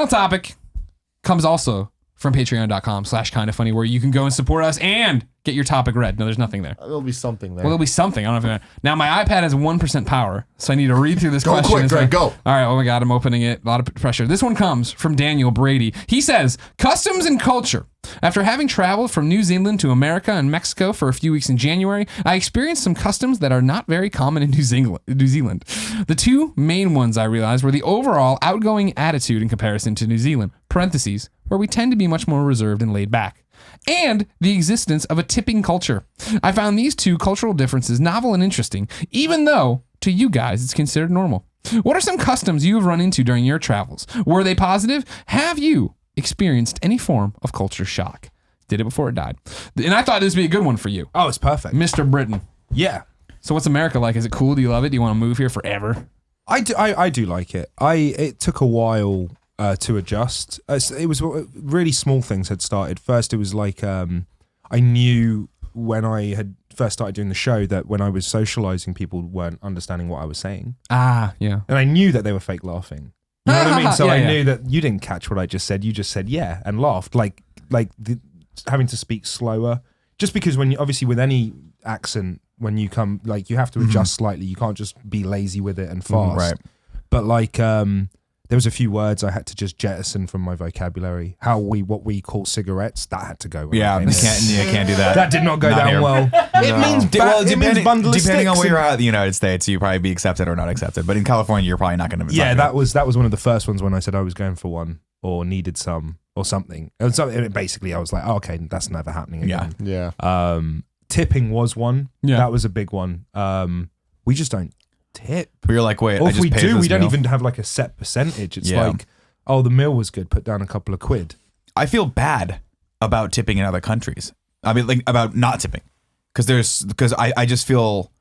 final topic comes also from patreon.com/kindafunny, where you can go and support us and get your topic read. No, there's nothing there. There'll be something there. Well, there'll be something. I don't know if now my iPad has 1% power, so I need to read through this Go question. quick, Greg, go. All right, oh my God, I'm opening it. A lot of pressure. This one comes from Daniel Brady. He says, customs and culture. After having traveled from New Zealand to America and Mexico for a few weeks in January, I experienced some customs that are not very common in New Zealand. The two main ones I realized were the overall outgoing attitude in comparison to New Zealand, parentheses, where we tend to be much more reserved and laid back, and the existence of a tipping culture. I found these two cultural differences novel and interesting, even though to you guys it's considered normal. What are some customs you have run into during your travels? Were they positive? Have you experienced any form of culture shock? Did it before it died. And I thought this would be a good one for you. Oh, it's perfect. Mr. Britain. Yeah. So what's America like? Is it cool? Do you love it? Do you want to move here forever? I do like it. It took a while to adjust. It was really small things had started. First, it was like I knew when I had first started doing the show that when I was socializing, people weren't understanding what I was saying. Ah, yeah. And I knew that they were fake laughing. You know what I mean? So I knew that you didn't catch what I just said. You just said yeah and laughed, having to speak slower. Just because when you, obviously with any accent, when you come, like, you have to adjust slightly. You can't just be lazy with it and fast. Right. But like there was a few words I had to just jettison from my vocabulary. What we call cigarettes, that had to go. Yeah, you can't do that. That did not go down here. well. It means depending on where you're at in the United States, you probably be accepted or not accepted. But in California, you're probably not going to. Yeah, that was one of the first ones when I said I was going for one or needed some or something. And so basically, I was like, oh, okay, that's never happening again. Yeah. Tipping was one. Yeah. That was a big one. We just don't tip. But you're like, wait, Or I if just we paid do, for we this don't meal. even have like a set percentage. It's Yeah. like, oh, the meal was good, put down a couple of quid. I feel bad about tipping in other countries. I mean, like, about not tipping, because I just feel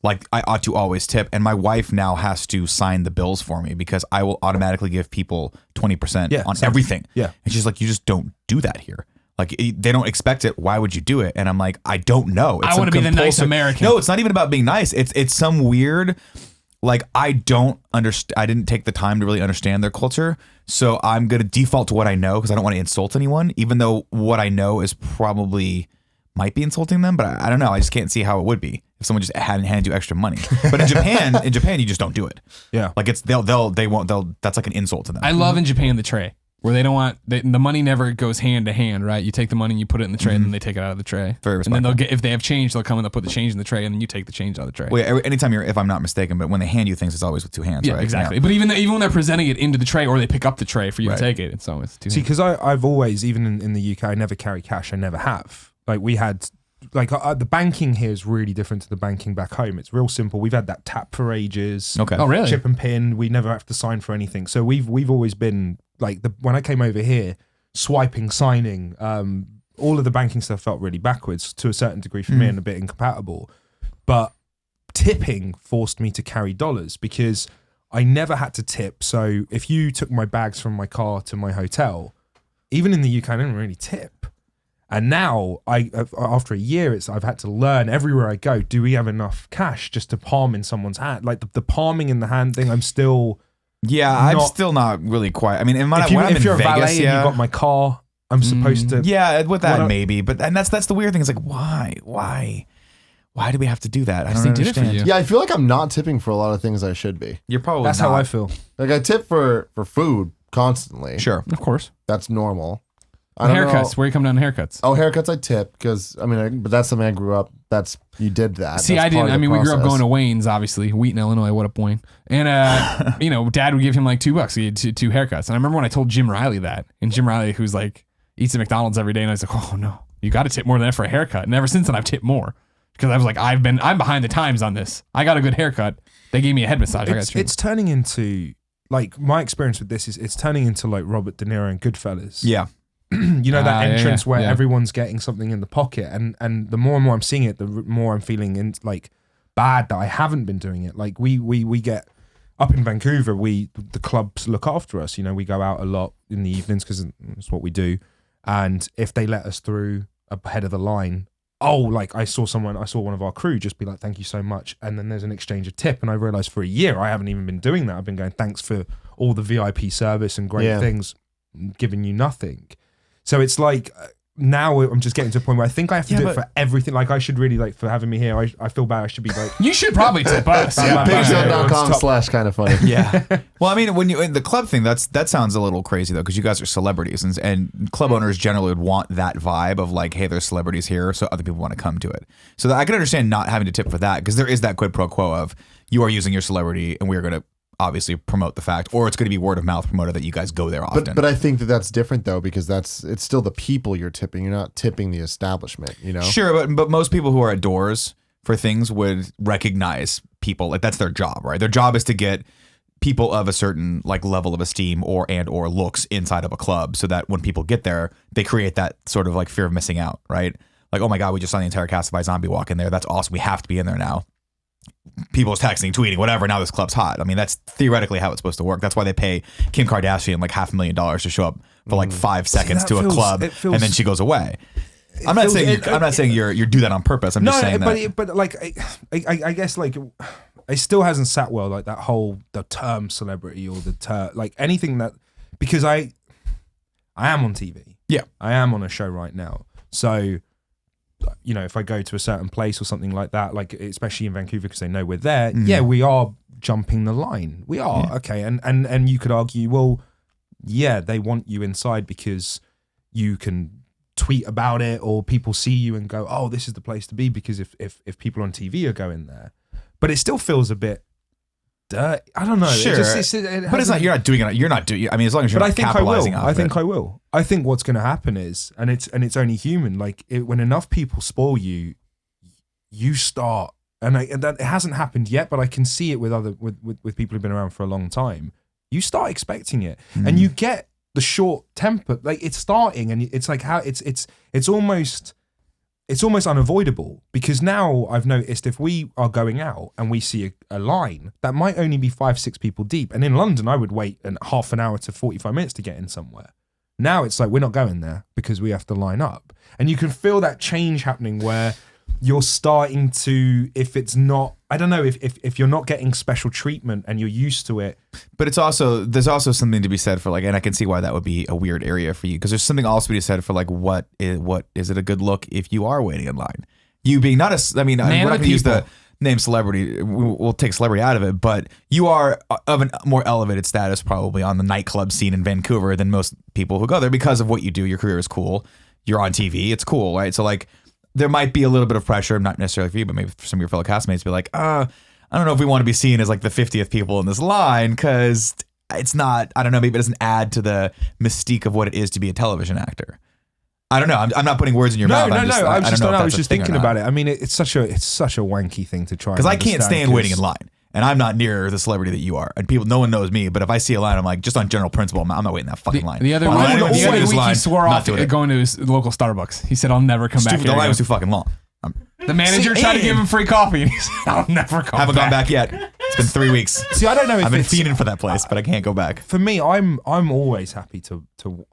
like I ought to always tip, and my wife now has to sign the bills for me because I will automatically give people 20% on everything. Yeah. And she's like, you just don't do that here. Like, they don't expect it. Why would you do it? And I'm like, I don't know. I want to be the nice American. No, it's not even about being nice. It's some weird, like, I don't understand. I didn't take the time to really understand their culture. So I'm going to default to what I know because I don't want to insult anyone, even though what I know is probably might be insulting them. But I don't know. I just can't see how it would be if someone just hadn't handed you extra money. But in Japan, you just don't do it. Yeah. Like, they won't, that's like an insult to them. I love in Japan the tray, where they don't want the money never goes hand to hand, right? You take the money and you put it in the tray, and then they take it out of the tray. Very And then they'll respectful. if they have change, they'll come and they'll put the change in the tray, and then you take the change out of the tray. Wait, anytime if I'm not mistaken, but when they hand you things, it's always with two hands, Yeah, right? exactly. But even when they're presenting it into the tray, or they pick up the tray for you to take it, it's always two See, hands. because I've always, even in the UK, I never carry cash. I never have. Like, we had, like, the banking here is really different to the banking back home. It's real simple. We've had that tap for ages. Okay. Oh, really? Chip and pin. We never have to sign for anything. So we've always been like, when I came over here, swiping, signing, all of the banking stuff felt really backwards to a certain degree for me and a bit incompatible. But tipping forced me to carry dollars because I never had to tip. So if you took my bags from my car to my hotel, even in the UK, I didn't really tip. And now, after a year, I've had to learn everywhere I go, do we have enough cash just to palm in someone's hand? Like the palming in the hand thing, I'm still... Yeah, I'm still not really quite. I mean, when I'm if in you're Vegas, a valet and you got my car, I'm supposed to... Yeah, with that maybe. But that's the weird thing. It's like, why do we have to do that? I don't they did it understand. for you. Yeah, I feel like I'm not tipping for a lot of things I should be. You're probably That's not. how I feel. Like, I tip for food constantly. Sure. Of course. That's normal. I don't Haircuts. know. Where you come down to haircuts? Oh, haircuts I tip because, but that's something I grew up, you did that. See, That's I didn't. part of the We grew up process. going to Wayne's, obviously. Wheaton, Illinois. What up, Wayne? And, Dad would give him like $2. He had two haircuts. And I remember when I told Jim Riley that. And Jim Riley, who's like, eats at McDonald's every day. And I was like, oh, no. You got to tip more than that for a haircut. And ever since then, I've tipped more. Because I was like, I'm behind the times on this. I got a good haircut. They gave me a head massage. It's turning into, like, my experience with this is it's turning into like Robert De Niro and Goodfellas. Yeah. You know, that entrance where yeah. everyone's getting something in the pocket, and the more and more I'm seeing it, the more I'm feeling like bad that I haven't been doing it. Like we get up in Vancouver, the clubs look after us. You know, we go out a lot in the evenings because it's what we do, and if they let us through ahead of the line, like I saw one of our crew just be like, "Thank you so much," and then there's an exchange of tip, and I realized for a year I haven't even been doing that. I've been going, "Thanks for all the VIP service and great things." giving you nothing. So it's like now I'm just getting to a point where I think I have to do it for everything. Like I should really, like, for having me here, I feel bad. I should be like, You should probably tip us. Patreon.com/ kind of funny. Yeah. Well, I mean, when you in the club thing, that sounds a little crazy though, because you guys are celebrities, and club owners generally would want that vibe of like, hey, there's celebrities here, so other people want to come to it. So I can understand not having to tip for that, because there is that quid pro quo of you are using your celebrity, and we're going to obviously promote the fact, or it's going to be word of mouth promoted that you guys go there often. But I think that's different though, because it's still the people you're tipping. You're not tipping the establishment, you know? Sure, but most people who are at doors for things would recognize people. Like, that's their job, right? Their job is to get people of a certain like level of esteem or looks inside of a club, so that when people get there, they create that sort of like fear of missing out, right? Like, oh my God, we just saw the entire cast of iZombie walk in there. That's awesome. We have to be in there now. People's texting, tweeting, whatever. Now this club's hot. I mean, that's theoretically how it's supposed to work. That's why they pay Kim Kardashian like $500,000 to show up for like 5 seconds to a club, and then she goes away. I'm not saying you do that on purpose. I'm just saying that. But like, I guess like it still hasn't sat well. Like that whole the term celebrity or the term like anything that, because I am on TV. Yeah, I am on a show right now. So, you know, if I go to a certain place or something like that, like especially in Vancouver, because they know we're there, yeah, we are jumping the line. We are, okay. And you could argue, well, yeah, they want you inside because you can tweet about it, or people see you and go, oh, this is the place to be, because if people on TV are going there. But it still feels a bit dirty. I don't know. Sure. But it's not, you're not doing it. You're not doing it. I mean, as long as you're not capitalizing off it. I think I will. I think what's going to happen is, and it's only human, like when enough people spoil you, you start, and that it hasn't happened yet, but I can see it with with people who've been around for a long time. You start expecting it, and you get the short temper. Like it's starting, and it's like how it's almost unavoidable, because now I've noticed if we are going out and we see a line that might only be 5-6 people deep, and in London I would wait half an hour to 45 minutes to get in somewhere. Now it's like we're not going there because we have to line up, and you can feel that change happening where you're starting to, if it's not, I don't know, if you're not getting special treatment and you're used to it. But there's also something to be said for like, and I can see why that would be a weird area for you, because there's something also to be said for like, what is it a good look if you are waiting in line? You being not a, I mean, we're not going to use the name celebrity, we'll take celebrity out of it, but you are of a more elevated status probably on the nightclub scene in Vancouver than most people who go there because of what you do. Your career is cool. You're on TV. It's cool, right? So like, there might be a little bit of pressure, not necessarily for you, but maybe for some of your fellow castmates, to be like, I don't know if we want to be seen as like the 50th people in this line, because it's not, I don't know, maybe it doesn't add to the mystique of what it is to be a television actor. I don't know. I'm not putting words in your mouth. I was just thinking about it. I mean, it's such a wanky thing to try. Because I can't stand waiting in line. And I'm not near the celebrity that you are. And no one knows me, but if I see a line, I'm like, just on general principle, I'm not waiting that fucking line. The other week he swore off going to his local Starbucks. He said, I'll never come back here. The line was too fucking long. The manager tried to give him free coffee, and he said, I'll never come back. Haven't gone back yet. It's been 3 weeks. See, I don't know if I've been fiending for that place, but I can't go back. For me, I'm always happy to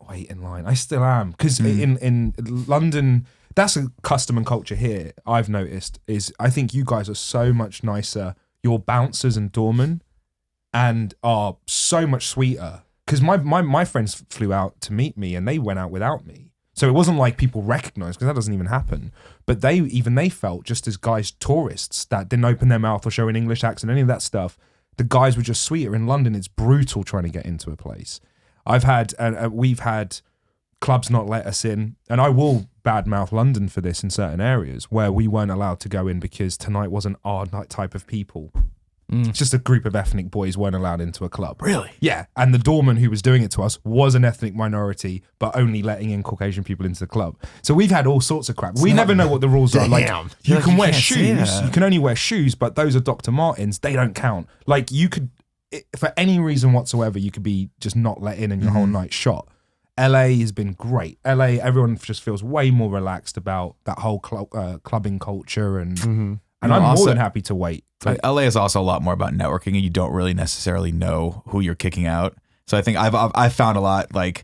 wait in line. I still am. Because in London, that's a custom and culture here, I've noticed, is I think you guys are so much nicer. Your bouncers and doormen and are so much sweeter, because my friends flew out to meet me and they went out without me, so it wasn't like people recognized, because that doesn't even happen, but they felt just as guys, tourists that didn't open their mouth or show an English accent, any of that stuff. The guys were just sweeter. In London, it's brutal trying to get into a place. We've had clubs not let us in, and I will badmouth London for this in certain areas where we weren't allowed to go in because tonight wasn't our type of people. It's just a group of ethnic boys weren't allowed into a club. Really? Yeah. And the doorman who was doing it to us was an ethnic minority, but only letting in Caucasian people into the club. So we've had all sorts of crap. We never know what the rules are. Like, you can wear shoes. You can only wear shoes, but those are Dr. Martens. They don't count. Like, you could, for any reason whatsoever, you could be just not let in and your whole night shot. LA has been great. LA, everyone just feels way more relaxed about that whole clubbing culture, and I'm more than happy to wait. LA is also a lot more about networking, and you don't really necessarily know who you're kicking out. So I think I've found a lot like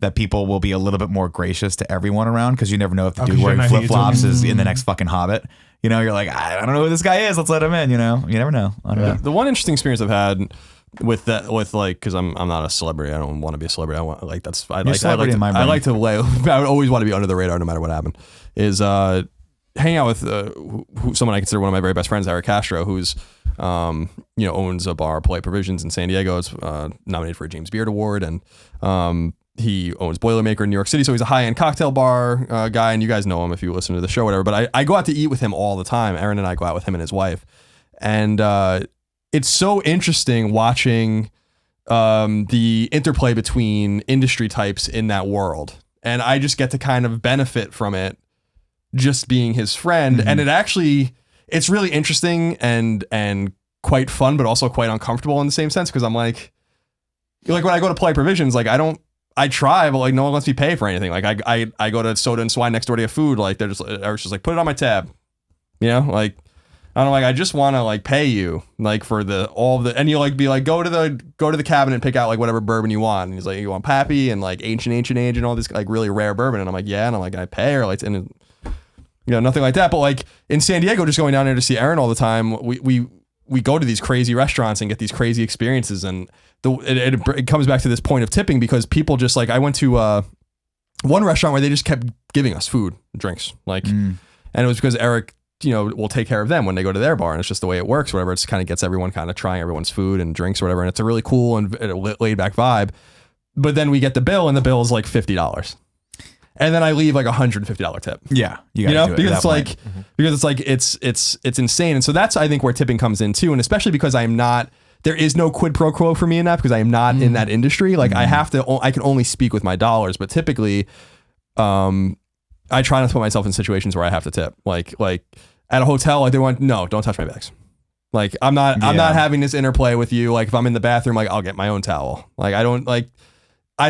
that people will be a little bit more gracious to everyone around, because you never know if the dude wearing flip flops is in the next fucking Hobbit. You know, you're like, I don't know who this guy is. Let's let him in. You know, you never know. I don't know. The one interesting experience I've had with like, because I'm not a celebrity. I don't want to be a celebrity. I want like that's I You're a like celebrity in my brain. I like to lay. I would always want to be under the radar no matter what happened. Is hanging out with someone I consider one of my very best friends, Eric Castro, who's owns a bar, Polite Provisions in San Diego. It's nominated for a James Beard Award, and he owns Boilermaker in New York City. So he's a high-end cocktail bar guy, and you guys know him if you listen to the show, or whatever. But I go out to eat with him all the time. Aaron and I go out with him and his wife, and it's so interesting watching the interplay between industry types in that world, and I just get to kind of benefit from it, just being his friend. And it's really interesting and quite fun, but also quite uncomfortable in the same sense, because I'm like when I go to Polite Provisions, like I try, but like no one lets me pay for anything. Like I go to Soda and Swine next door to a food, like Eric's just like, put it on my tab, like I don't know, like I just want to like pay you like for and you like be like go to the cabinet and pick out like whatever bourbon you want, and he's like, you want Pappy and like ancient age and all this like really rare bourbon, and I'm like, yeah, and I'm like, can I pay, or like, and nothing like that. But like in San Diego, just going down there to see Aaron all the time, we go to these crazy restaurants and get these crazy experiences, and it comes back to this point of tipping, because people just like, I went to one restaurant where they just kept giving us food and drinks, like, and it was because Eric will take care of them when they go to their bar, and it's just the way it works, whatever. It's kind of gets everyone kind of trying everyone's food and drinks or whatever, and it's a really cool and laid back vibe. But then we get the bill, and the bill is like $50. And then I leave like $150 tip. Yeah, you gotta do it because it's like it's insane. And so that's, I think, where tipping comes in too, and especially because there is no quid pro quo for me in that, because I am not in that industry. Like I can only speak with my dollars, but typically, I try not to put myself in situations where I have to tip. Like at a hotel, like don't touch my bags. Like I'm not having this interplay with you. Like if I'm in the bathroom, like I'll get my own towel. Like I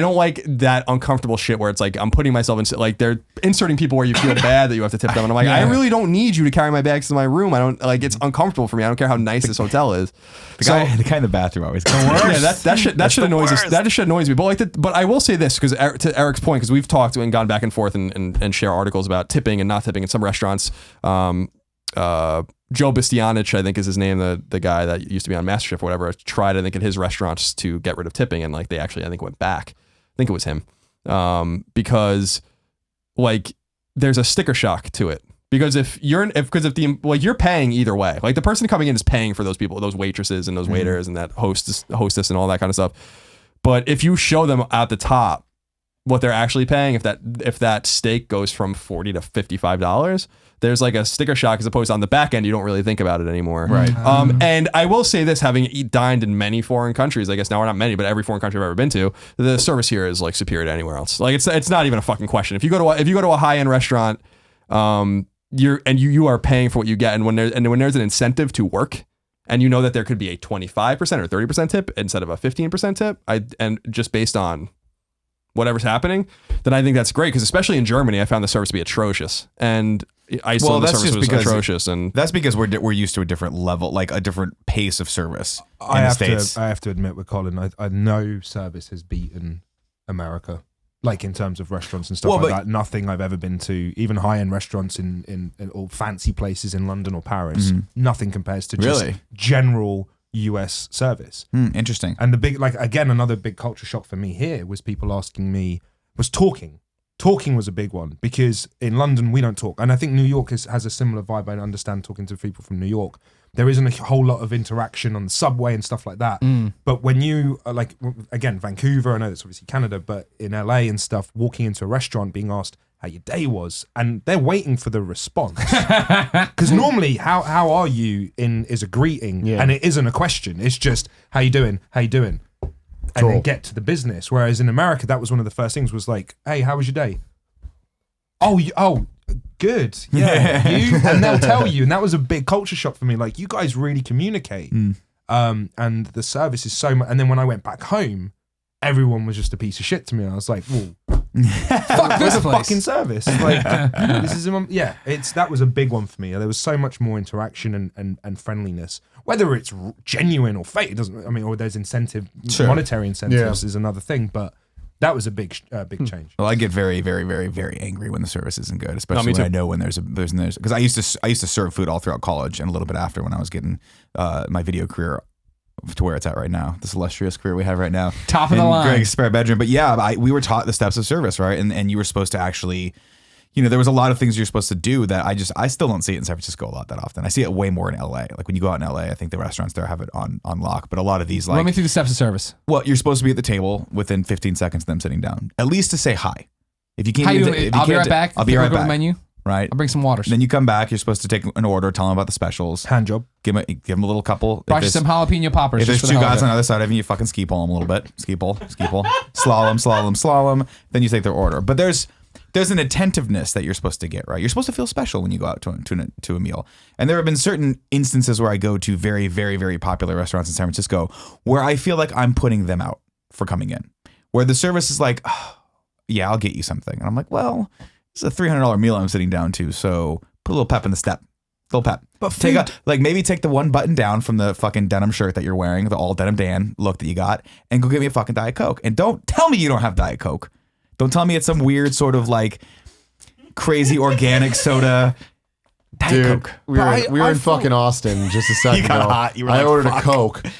don't like that uncomfortable shit where it's like I'm putting myself in, like they're inserting people where you feel bad that you have to tip them, and I'm like, I really don't need you to carry my bags to my room. I don't like, it's uncomfortable for me. I don't care how nice this hotel is. The guy in the bathroom always goes, yeah, that shit annoys us. That shit annoys me. But I will say this, because to Eric's point, because we've talked and gone back and forth and share articles about tipping and not tipping in some restaurants. Joe Bastianich, I think is his name, the guy that used to be on MasterChef or whatever, tried, I think, at his restaurants to get rid of tipping, and like they actually, I think, went back. I think it was him, because like there's a sticker shock to it, because if you're paying either way, like the person coming in is paying for those people, those waitresses and those waiters and that hostess and all that kind of stuff. But if you show them at the top what they're actually paying, if that steak goes from $40 to $55, there's like a sticker shock, as opposed to on the back end, you don't really think about it anymore. Right. And I will say this, having dined in many foreign countries, I guess now, or not many, but every foreign country I've ever been to, the service here is like superior to anywhere else. Like it's not even a fucking question. If you go to a high end restaurant, you are paying for what you get, and when there's an incentive to work, and you know that there could be a 25% or 30% tip instead of a 15% tip, and just based on whatever's happening, then I think that's great, because especially in Germany, I found the service to be atrocious, and Iceland, the service was atrocious, and that's because we're used to a different level, like a different pace of service in the States. I have to admit with Colin, I know service has beaten America, like in terms of restaurants and stuff like that. Nothing I've ever been to, even high-end restaurants in or fancy places in London or Paris, nothing compares to just general US service. Interesting. And the big, like, again, another big culture shock for me here was people asking me, was talking. Talking was a big one, because in London we don't talk, and I think New York has a similar vibe. I understand, talking to people from New York, there isn't a whole lot of interaction on the subway and stuff like that. But when you are like, again, Vancouver, I know that's obviously Canada, but in LA and stuff, walking into a restaurant being asked how your day was, and they're waiting for the response, because normally how are you is a greeting, and it isn't a question. It's just how you doing, and then get to the business. Whereas in America, that was one of the first things, was like, hey, how was your day? Oh, good. Yeah. You? And they'll tell you. And that was a big culture shock for me. Like, you guys really communicate. And the service is so much. And then when I went back home, everyone was just a piece of shit to me. I was like, whoa. Fuck this fucking service. Like, this is that was a big one for me. There was so much more interaction and friendliness. Whether it's genuine or fake, it doesn't. I mean, or there's monetary incentives is another thing. But that was a big change. Well, I get very, very, very, very angry when the service isn't good, especially when I know when there's because I used to serve food all throughout college and a little bit after, when I was getting my video career to where it's at right now, this illustrious career we have right now. Top of the in line. Greg's spare bedroom. But yeah, we were taught the steps of service, right? And you were supposed to actually, there was a lot of things you're supposed to do that I still don't see it in San Francisco a lot that often. I see it way more in LA. Like when you go out in LA, I think the restaurants there have it on lock. But a lot of these, like, Run me through the steps of service. well, you're supposed to be at the table within 15 seconds of them sitting down, at least to say hi. If you can't, How you if doing? you I'll be can't right do- back. I'll be right Go to back. the menu. Right. I'll bring some waters. Then you come back. You're supposed to take an order, tell them about the specials. Hand job. Give them a little couple. Brought you If some there's- jalapeno poppers. if there's just for two the hell guys of on it. the other side of you, you fucking ski pull them a little bit. Ski pull. Slalom. Then you take their order. But there's an attentiveness that you're supposed to get, right? You're supposed to feel special when you go out to a meal. And there have been certain instances where I go to very, very, very popular restaurants in San Francisco where I feel like I'm putting them out for coming in. Where the service is like, oh, yeah, I'll get you something. And I'm like, well, this is a $300 meal I'm sitting down to, so put a little pep in the step. Little pep. But Maybe take the one button down from the fucking denim shirt that you're wearing, the all denim Dan look that you got, and go get me a fucking Diet Coke. And don't tell me you don't have Diet Coke. Don't tell me it's some weird sort of like crazy organic soda. Diet Dude, Coke. we were I in thought- fucking Austin just a second You got ago. hot. You were I like, ordered "Fuck." a Coke. And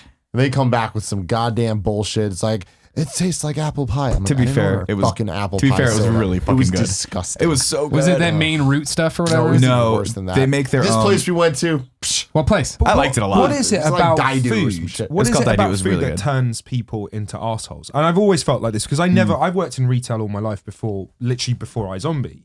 they come back with some goddamn bullshit. It's like, it tastes like apple pie. I'm To like, be I didn't fair, order it was fucking apple to be pie fair, it was soda. really It fucking was good. disgusting. It was so good. Was it that main root stuff or No, whatever? it was even No, worse than that. they make their this own. place we went to. Psh, What place? I liked it a lot. What is it It's like about Daidu or some food? shit. What It's is called it Daidu, about it was food really that good. turns people into assholes? And I've always felt like this because I've worked in retail all my life before iZombie,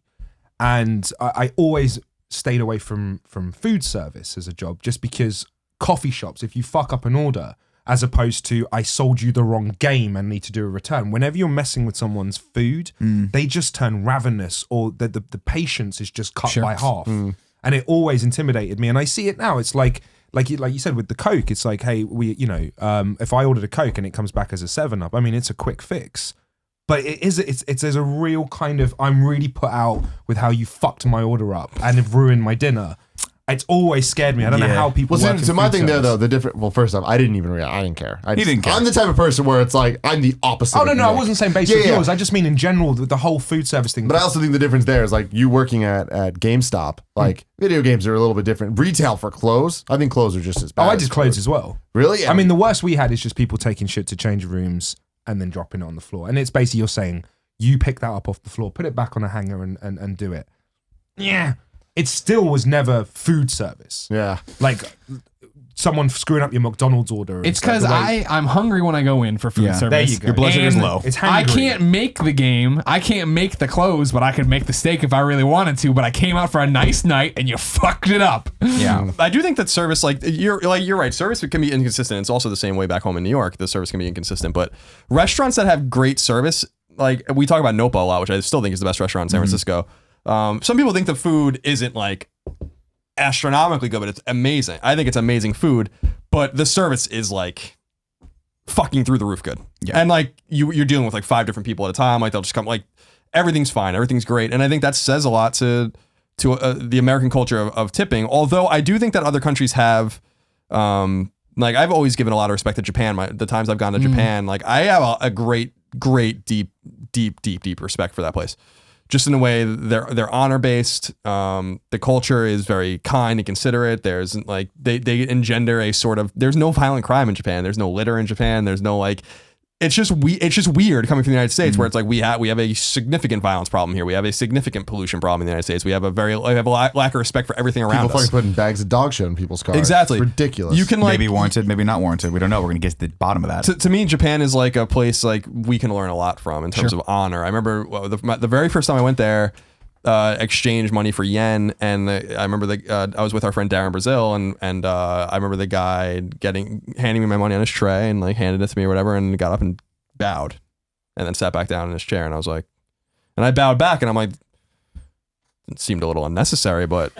and I always stayed away from food service as a job just because coffee shops, if you fuck up an order, as opposed to I sold you the wrong game and need to do a return. Whenever you're messing with someone's food, they just turn ravenous, or the patience is just cut Sure. by half. And it always intimidated me. And I see it now. It's like you said with the Coke, it's like, hey, if I ordered a Coke and it comes back as a 7-Up, I mean, it's a quick fix. But there's a real kind of, I'm really put out with how you fucked my order up and have ruined my dinner. It's always scared me. I don't know Yeah. how people Well, work in so my food thing there service. though, the different. Well, first off, I didn't care. He didn't care. I'm the type of person where it's like I'm the opposite. Oh, of no, I Nick. wasn't saying based on yours. I just mean in general, the whole food service thing. But I also think the difference there is like you working at GameStop. Like video games are a little bit different. Retail for clothes, I think clothes are just as bad. I as did clothes food. as well. Really? I mean, the worst we had is just people taking shit to change rooms and then dropping it on the floor. And it's basically you're saying, you pick that up off the floor, put it back on a hanger and do it. Yeah. It still was never food service. yeah. Like someone screwing up your McDonald's order. and It's stuff, because the way- I'm hungry when I go in for food Yeah. service. There you go. Your blood sugar's And low. It's I hangry. can't make the game. I can't make the clothes, but I could make the steak if I really wanted to. But I came out for a nice night and you fucked it up. Yeah. I do think that service, you're right. Service can be inconsistent. It's also the same way back home in New York. The service can be inconsistent, but restaurants that have great service, like we talk about Nopa a lot, which I still think is the best restaurant in San Francisco. Some people think the food isn't like astronomically good, but it's amazing. I think it's amazing food, but the service is like fucking through the roof good. Yeah. And like you're dealing with like 5 different people at a time. Like they'll just come, like everything's fine, everything's great, and I think that says a lot to the American culture of tipping. Although I do think that other countries have, like I've always given a lot of respect to Japan. The times I've gone to Japan, like I have a great, deep respect for that place. Just in a way, they're honor based. The culture is very kind and considerate. There's like they engender a sort of, there's no violent crime in Japan. There's no litter in Japan. There's no like, it's just weird coming from the United States where it's like we have a significant violence problem here. We have a significant pollution problem in the United States. We have a lack of respect for everything around People us. fucking putting bags of dog shit in people's cars. Exactly. It's ridiculous. You can like Maybe warranted, maybe not warranted. We don't know. We're gonna get to the bottom of that. to me, Japan is like a place like we can learn a lot from in terms of honor. I remember the very first time I went there, exchanged money for yen, and I remember I was with our friend Darren Brazil, and I remember the guy handing me my money on his tray and like handed it to me or whatever, and got up and bowed, and then sat back down in his chair, and I was like, and I bowed back, and I'm like, it seemed a little unnecessary, but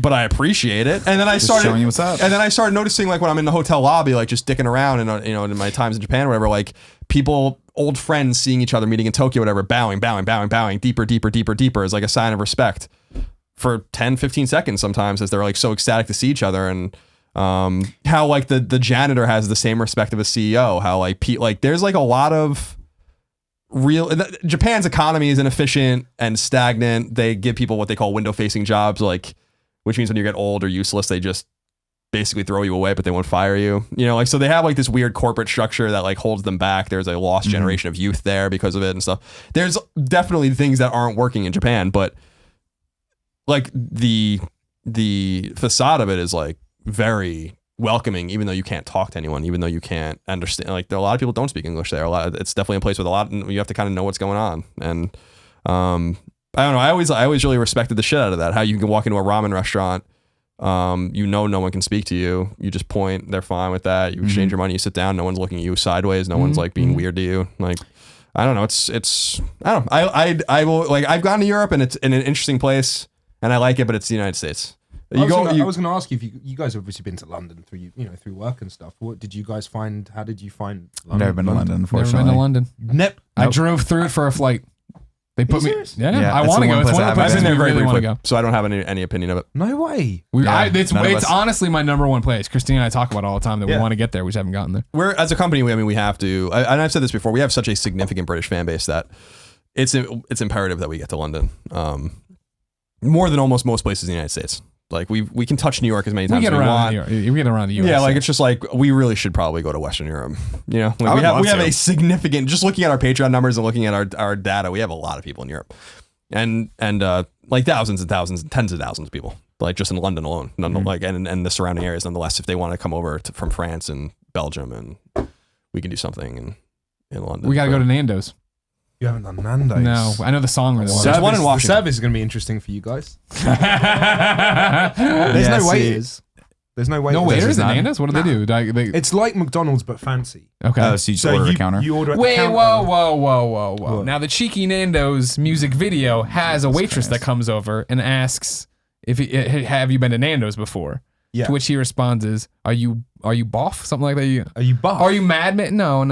I appreciate it. And then I started showing you what's up. And then I started noticing, like when I'm in the hotel lobby, like just dicking around, and in my times in Japan or whatever, like people, old friends seeing each other, meeting in Tokyo, whatever, bowing, deeper is like a sign of respect for 10, 15 seconds sometimes, as they're like so ecstatic to see each other. And how like the janitor has the same respect of a CEO, how like there's like a lot of real, Japan's economy is inefficient and stagnant. They give people what they call window facing jobs, like, which means when you get old or useless, they just basically throw you away, but they won't fire you. You know, like, so they have like this weird corporate structure that like holds them back. There's a lost generation of youth there because of it and stuff. There's definitely things that aren't working in Japan, but like the facade of it is like very welcoming, even though you can't talk to anyone, even though you can't understand. Like, there are a lot of people don't speak English there. It's definitely a place with a lot. You have to kind of know what's going on. And I don't know. I always really respected the shit out of that. How you can walk into a ramen restaurant, no one can speak to you. You just point. They're fine with that. You exchange your money. You sit down. No one's looking at you sideways. No one's like being weird to you. Like, I don't know. It's I don't know. I will, like, I've gone to Europe and it's in an interesting place and I like it, but it's the United States. I was going to ask you if you guys have obviously been to London through through work and stuff. What did you guys find? How did you find London? Never been to London, Never unfortunately. been to London. Nope. I drove through it for a flight. They put me. Yeah, I it's want to the go. one It's place one I of the haven't places been. I really want to go. So I don't have any opinion of it. No way. It's honestly my number one place. Christina and I talk about it all the time that we want to get there. We just haven't gotten there. We're, as a company, we have to, and I've said this before, we have such a significant British fan base that it's imperative that we get to London. More than almost most places in the United States. Like, we can touch New York as many times as we want. We get around the US. Yeah, like, it's just like, we really should probably go to Western Europe. You know, like, we have a significant, just looking at our Patreon numbers and looking at our data, we have a lot of people in Europe. And like thousands and thousands, tens of thousands of people, like just in London alone, like, and the surrounding areas, nonetheless, if they want to come over from France and Belgium, and we can do something in London. We got to go to Nando's. You haven't done Nando's? No, I know the song. There's one in Washington. The service is going to be interesting for you guys. There's Yeah, no see, waiters. There's no waiters. No waiters at not- Nando's? What do they do? It's like McDonald's but fancy. Okay. Oh, so you just order at a counter? You order at the Wait, counter. whoa. What? Now, the Cheeky Nando's music video has a waitress that comes over and asks, have you been to Nando's before? Yeah. To which he responds is, are you boff? Something like that. Are you buff? Are you Mad Men? No.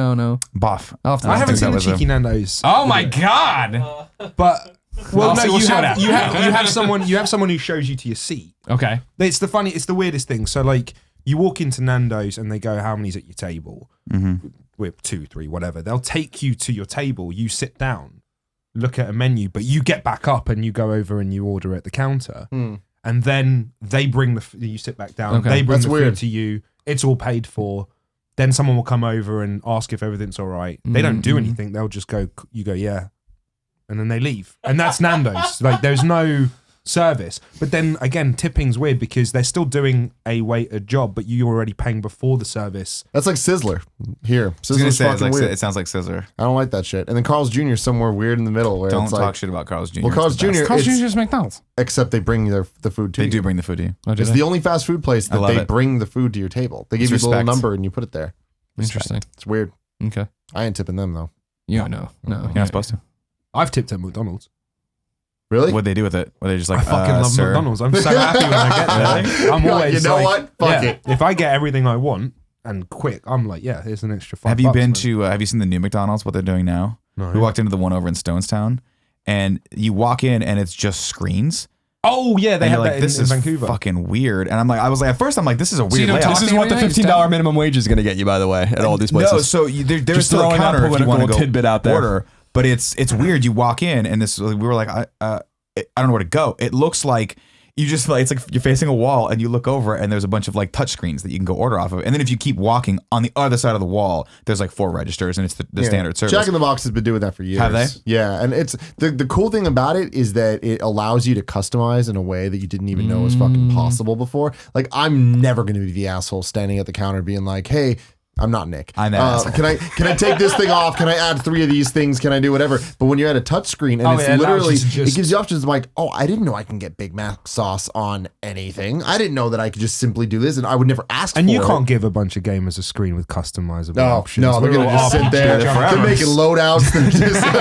Boff. I'll have to I haven't think seen that the was cheeky Nando's. Oh my God. But well, no, We'll you show have that. you have someone who shows you to your seat. Okay. It's the weirdest thing. So like you walk into Nando's and they go, how many's at your table? With 2, 3, whatever. They'll take you to your table. You sit down, look at a menu, but you get back up and you go over and you order at the counter. And then they bring you sit back down. Okay. They bring That's the weird. food to you. It's all paid for. Then someone will come over and ask if everything's all right. They don't do anything. They'll just go, you go, yeah. And then they leave. And that's Nando's. Like, there's no service. But then, again, tipping's weird because they're still doing a waiter job, but you're already paying before the service. That's like Sizzler here. I was gonna Sizzler's say, fucking weird. it sounds like Scissor. I don't like that shit. And then Carl's Jr. is somewhere weird in the middle where Don't it's talk like, shit about Carl's Jr. well, Carl's It's the best. Jr. Carl's it's- Jr.'s McDonald's. except they bring the food to They you. do bring the food to you. Oh, do It's they? the only fast food place that love they it. bring the food to your table. They give It's you a little respect. number and you put it there. Interesting. It's weird. Okay. I ain't tipping them though. Yeah, no. You're not supposed to. I've tipped at McDonald's. Really? What'd they do with it? Were they just like, I fucking love sir? McDonald's. I'm so happy when I get there. I'm You're like, always you know like, what? Fuck yeah, it. if I get everything I want and quick, I'm like, yeah, here's an extra $5. Have you been man. to? Have you seen the new McDonald's? What they're doing now? No. We walked into the one over in Stonestown, and you walk in and it's just screens. Oh yeah, they And have you're that like, in, this in is Vancouver. fucking weird. And I was like, at first I'm like, this is a you weird don't layout. talk This is to what the anyone? $15 minimum wage is going to get you, by the way, at all these places. No, so there's Just still a throwing that counter if you want to political go tidbit out there. order, but it's weird. You walk in and we were like, I don't know where to go. It looks like you just like, it's like you're facing a wall and you look over and there's a bunch of like touch screens that you can go order off of. And then if you keep walking on the other side of the wall, there's like 4 registers and it's the standard service. Jack in the Box has been doing that for years. Have they? Yeah, and it's the cool thing about it is that it allows you to customize in a way that you didn't even know was fucking possible before. Like, I'm never going to be the asshole standing at the counter being like, "Hey, I'm not Nick. I'm that asshole. Can I take this thing off? Can I add 3 of these things? Can I do whatever?" But when you're at a touch screen and it's it allows literally, you to just- it gives you options like, "Oh, I didn't know I can get Big Mac sauce on anything. I didn't know that I could just simply do this, and I would never ask And for you it." can't give a bunch of gamers a screen with customizable No, options. no, they're We're gonna all just sit RPG there. jumpers. They're making loadouts. They're just like,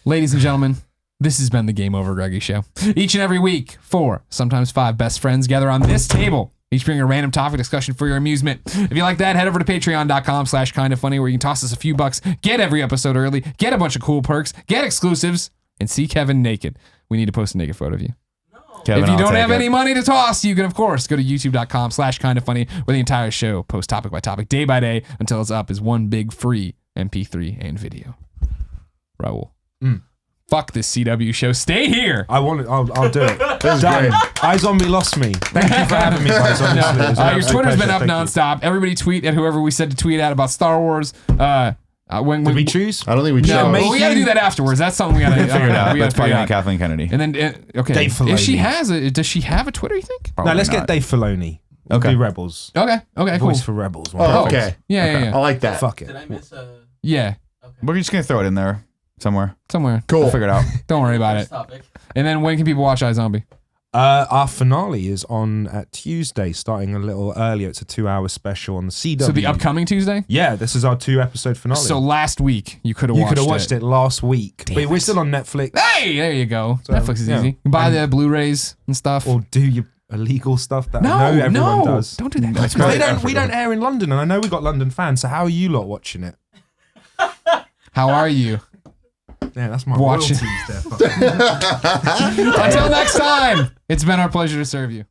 Ladies and gentlemen, this has been the Game Over Greggy Show. Each and every week, 4, sometimes 5 best friends gather on this table. Each bring a random topic discussion for your amusement. If you like that, head over to patreon.com/kindafunny where you can toss us a few bucks, get every episode early, get a bunch of cool perks, get exclusives, and see Kevin naked. We need to post a naked photo of you. Kevin, If you I'll don't take have it. any money to toss, you can, of course, go to youtube.com/kindafunny where the entire show, post topic by topic, day by day, until it's up, is one big free MP3 and video. Raul. Fuck this CW show. Stay here. I want it. I'll do it. This is Done. great. iZombie lost me. Thank you for having me, guys. Honestly, it was an Your absolute Twitter's been pleasure. up Thank you. nonstop. Everybody tweet at whoever we said to tweet at about Star Wars. When Did we choose? I don't think we No, chose. make well, we got to you- do that afterwards. That's something we got to Figure it out. We That's got to probably figure me, out. Kathleen Kennedy. And then, okay, Dave if she Filoni. has does she have a Twitter? You think? No, Probably let's not. get Dave Filoni. We'll Okay. do Rebels. Okay, cool. Voice for Rebels. Oh, okay. Yeah. I like that. Fuck it. Did I miss a Yeah, We're just gonna throw it in there somewhere. somewhere. Cool. We'll figure it out. Don't worry about first it. topic? And then when can people watch iZombie? Our finale is on at Tuesday, starting a little earlier. It's a 2-hour special on the CW. So the upcoming Tuesday. Yeah, this is our 2-episode finale. So last week you could have you watched could have watched it last week. Damn But we're it. still on Netflix. Hey, there you go. So, Netflix is yeah. easy. You buy the Blu-rays and stuff. Or do your illegal stuff that I know everyone does. Don't do that. That's Because great. we don't air in London, and I know we got London fans. So how are you lot watching it? How are you? Yeah, that's my Watch it. royalties there. Fuck. Until next time, it's been our pleasure to serve you.